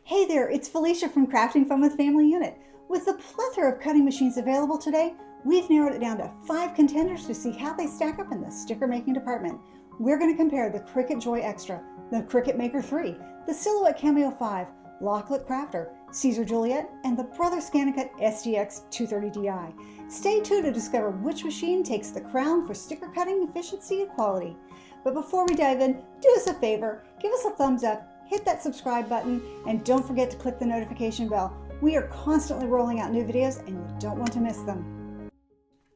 Hey there, it's Felicia from Crafting Fun with Family Unit. With the plethora of cutting machines available today, we've narrowed it down to 5 contenders to see how they stack up in the sticker making department. We're going to compare the Cricut Joy Xtra, the Cricut Maker 3, the Silhouette Cameo 5, LOKLiK Crafter, Siser Juliet, and the Brother ScanNCut SDX 230Di. Stay tuned to discover which machine takes the crown for sticker cutting efficiency and quality. But before we dive in, do us a favor, give us a thumbs up, hit that subscribe button, and don't forget to click the notification bell. We are constantly rolling out new videos and you don't want to miss them.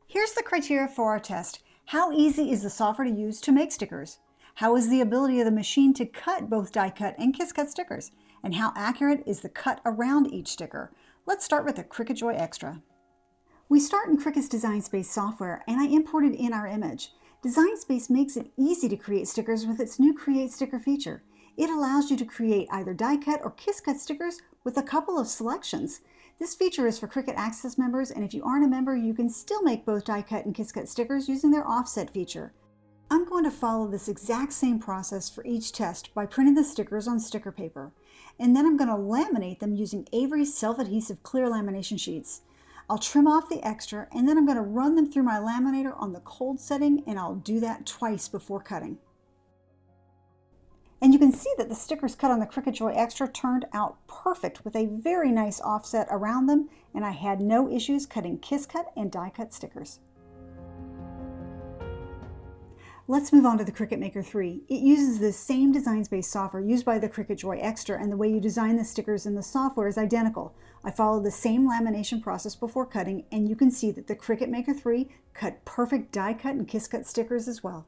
Here's the criteria for our test. How easy is the software to use to make stickers? How is the ability of the machine to cut both die cut and kiss cut stickers? And how accurate is the cut around each sticker? Let's start with the Cricut Joy Xtra. We start in Cricut's Design Space software and I imported in our image. Design Space makes it easy to create stickers with its new Create Sticker feature. It allows you to create either die cut or kiss cut stickers with a couple of selections. This feature is for Cricut Access members, and if you aren't a member, you can still make both die cut and kiss cut stickers using their offset feature. I'm going to follow this exact same process for each test by printing the stickers on sticker paper. And then I'm going to laminate them using Avery's self-adhesive clear lamination sheets. I'll trim off the extra, and then I'm going to run them through my laminator on the cold setting, and I'll do that twice before cutting. And you can see that the stickers cut on the Cricut Joy Xtra turned out perfect with a very nice offset around them, and I had no issues cutting kiss cut and die cut stickers. Let's move on to the Cricut Maker 3. It uses the same Design Space software used by the Cricut Joy Xtra, and the way you design the stickers in the software is identical. I followed the same lamination process before cutting, and you can see that the Cricut Maker 3 cut perfect die cut and kiss cut stickers as well.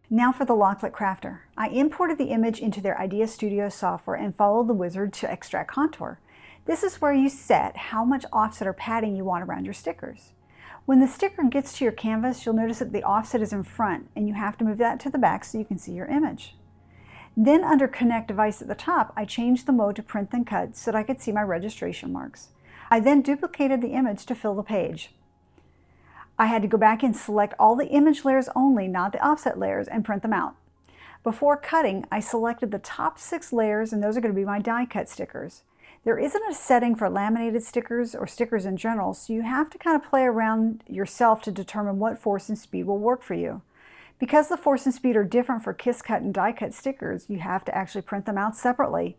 Now for the LOKLiK Crafter. I imported the image into their Idea Studio software and followed the wizard to extract contour. This is where you set how much offset or padding you want around your stickers. When the sticker gets to your canvas, you'll notice that the offset is in front and you have to move that to the back so you can see your image. Then under Connect Device at the top, I changed the mode to Print then Cut so that I could see my registration marks. I then duplicated the image to fill the page. I had to go back and select all the image layers only, not the offset layers, and print them out. Before cutting, I selected the top 6 layers, and those are going to be my die cut stickers. There isn't a setting for laminated stickers or stickers in general, so you have to kind of play around yourself to determine what force and speed will work for you. Because the force and speed are different for kiss cut and die cut stickers, you have to actually print them out separately.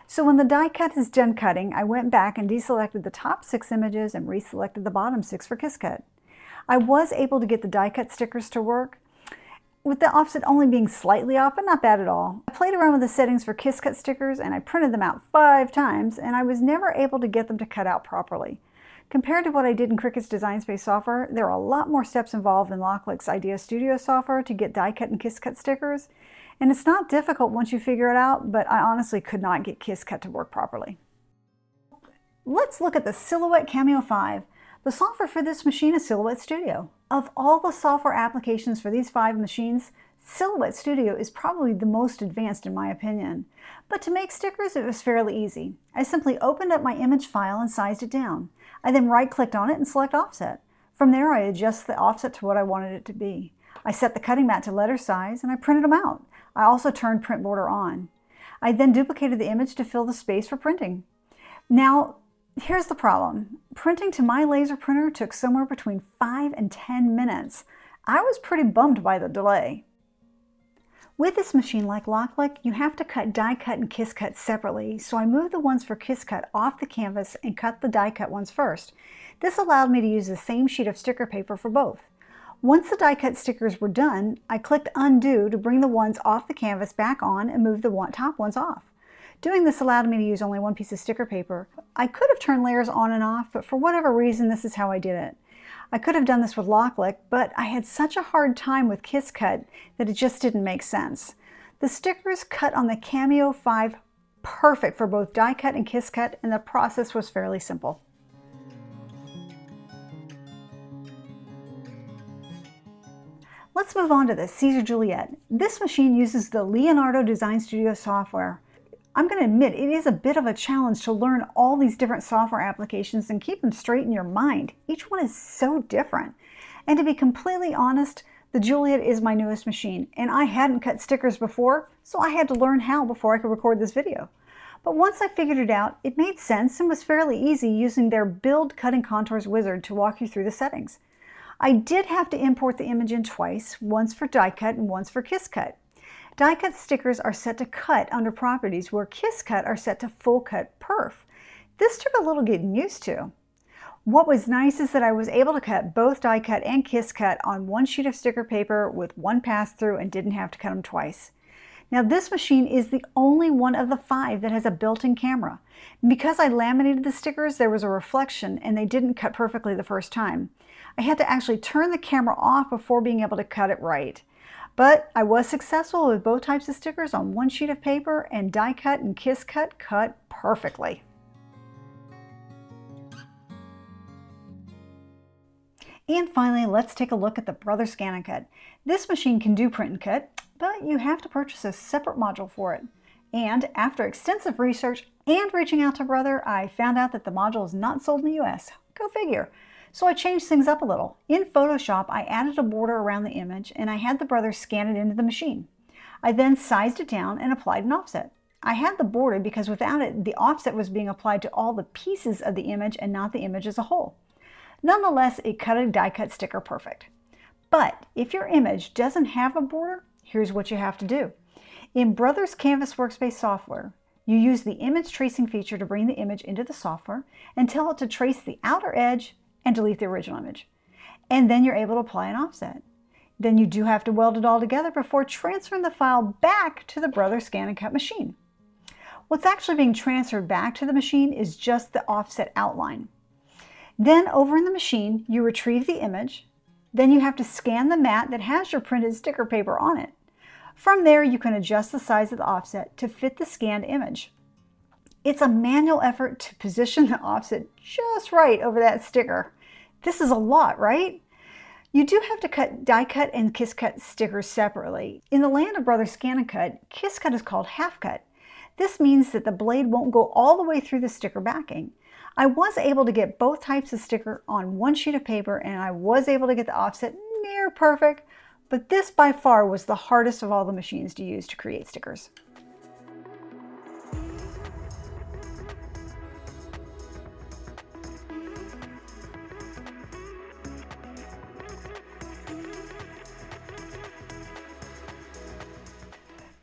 So when the die cut is done cutting, I went back and deselected the top 6 images and reselected the bottom 6 for kiss cut. I was able to get the die cut stickers to work, with the offset only being slightly off, but not bad at all. I played around with the settings for kiss cut stickers and I printed them out 5 times, and I was never able to get them to cut out properly. Compared to what I did in Cricut's Design Space software, there are a lot more steps involved in LOKLiK's Idea Studio software to get die cut and kiss cut stickers, and it's not difficult once you figure it out, but I honestly could not get kiss cut to work properly. Let's look at the Silhouette Cameo 5. The software for this machine is Silhouette Studio. Of all the software applications for these 5 machines, Silhouette Studio is probably the most advanced in my opinion. But to make stickers, it was fairly easy. I simply opened up my image file and sized it down. I then right-clicked on it and select Offset. From there, I adjust the offset to what I wanted it to be. I set the cutting mat to letter size and I printed them out. I also turned Print Border on. I then duplicated the image to fill the space for printing. Now, here's the problem. Printing to my laser printer took somewhere between 5 and 10 minutes. I was pretty bummed by the delay. With this machine, like LOKLiK, you have to cut die cut and kiss cut separately, so I moved the ones for kiss cut off the canvas and cut the die cut ones first. This allowed me to use the same sheet of sticker paper for both. Once the die cut stickers were done, I clicked undo to bring the ones off the canvas back on and move the top ones off. Doing this allowed me to use only one piece of sticker paper. I could have turned layers on and off, but for whatever reason, this is how I did it. I could have done this with LOKLiK, but I had such a hard time with kiss cut that it just didn't make sense. The stickers cut on the Cameo 5 perfect for both die cut and kiss cut, and the process was fairly simple. Let's move on to the Siser Juliet. This machine uses the Leonardo Design Studio software. I'm going to admit it is a bit of a challenge to learn all these different software applications and keep them straight in your mind. Each one is so different. And to be completely honest, the Juliet is my newest machine, and I hadn't cut stickers before, so I had to learn how before I could record this video. But once I figured it out, it made sense and was fairly easy using their Build Cutting Contours wizard to walk you through the settings. I did have to import the image in twice, once for die cut and once for kiss cut. Die cut stickers are set to cut under properties, where kiss cut are set to full cut perf. This took a little getting used to. What was nice is that I was able to cut both die cut and kiss cut on one sheet of sticker paper with one pass through and didn't have to cut them twice. Now this machine is the only one of the 5 that has a built-in camera. Because I laminated the stickers, there was a reflection and they didn't cut perfectly the first time. I had to actually turn the camera off before being able to cut it right. But I was successful with both types of stickers on one sheet of paper, and die cut and kiss cut cut perfectly. And finally, let's take a look at the Brother ScanNCut. This machine can do print and cut, but you have to purchase a separate module for it. And after extensive research and reaching out to Brother, I found out that the module is not sold in the US. Go figure. So I changed things up a little. In Photoshop, I added a border around the image and I had the Brother scan it into the machine. I then sized it down and applied an offset. I had the border because without it, the offset was being applied to all the pieces of the image and not the image as a whole. Nonetheless, it cut a die cut sticker perfect. But if your image doesn't have a border, here's what you have to do. In Brother's Canvas Workspace software, you use the image tracing feature to bring the image into the software and tell it to trace the outer edge and delete the original image. And then you're able to apply an offset. Then you do have to weld it all together before transferring the file back to the Brother ScanNCut machine. What's actually being transferred back to the machine is just the offset outline. Then over in the machine, you retrieve the image. Then you have to scan the mat that has your printed sticker paper on it. From there, you can adjust the size of the offset to fit the scanned image. It's a manual effort to position the offset just right over that sticker. This is a lot, right? You do have to cut die cut and kiss cut stickers separately. In the land of Brother ScanNCut, kiss cut is called half cut. This means that the blade won't go all the way through the sticker backing. I was able to get both types of sticker on one sheet of paper, and I was able to get the offset near perfect, but this by far was the hardest of all the machines to use to create stickers.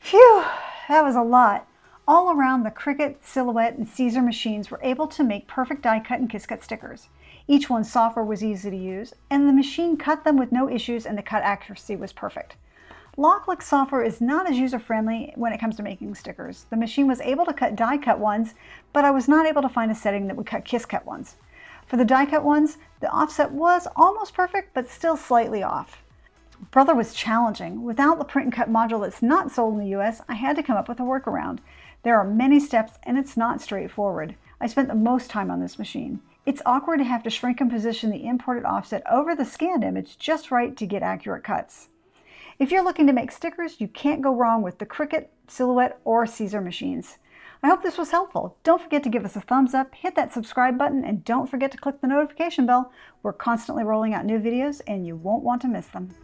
Phew, that was a lot. All around, the Cricut, Silhouette, and Siser machines were able to make perfect die cut and kiss cut stickers. Each one's software was easy to use, and the machine cut them with no issues, and the cut accuracy was perfect. LOKLiK software is not as user-friendly when it comes to making stickers. The machine was able to cut die cut ones, but I was not able to find a setting that would cut kiss cut ones. For the die cut ones, the offset was almost perfect, but still slightly off. Brother was challenging. Without the print and cut module that's not sold in the US, I had to come up with a workaround. There are many steps and it's not straightforward. I spent the most time on this machine. It's awkward to have to shrink and position the imported offset over the scanned image just right to get accurate cuts. If you're looking to make stickers, you can't go wrong with the Cricut, Silhouette, or Siser machines. I hope this was helpful. Don't forget to give us a thumbs up, hit that subscribe button, and don't forget to click the notification bell. We're constantly rolling out new videos and you won't want to miss them.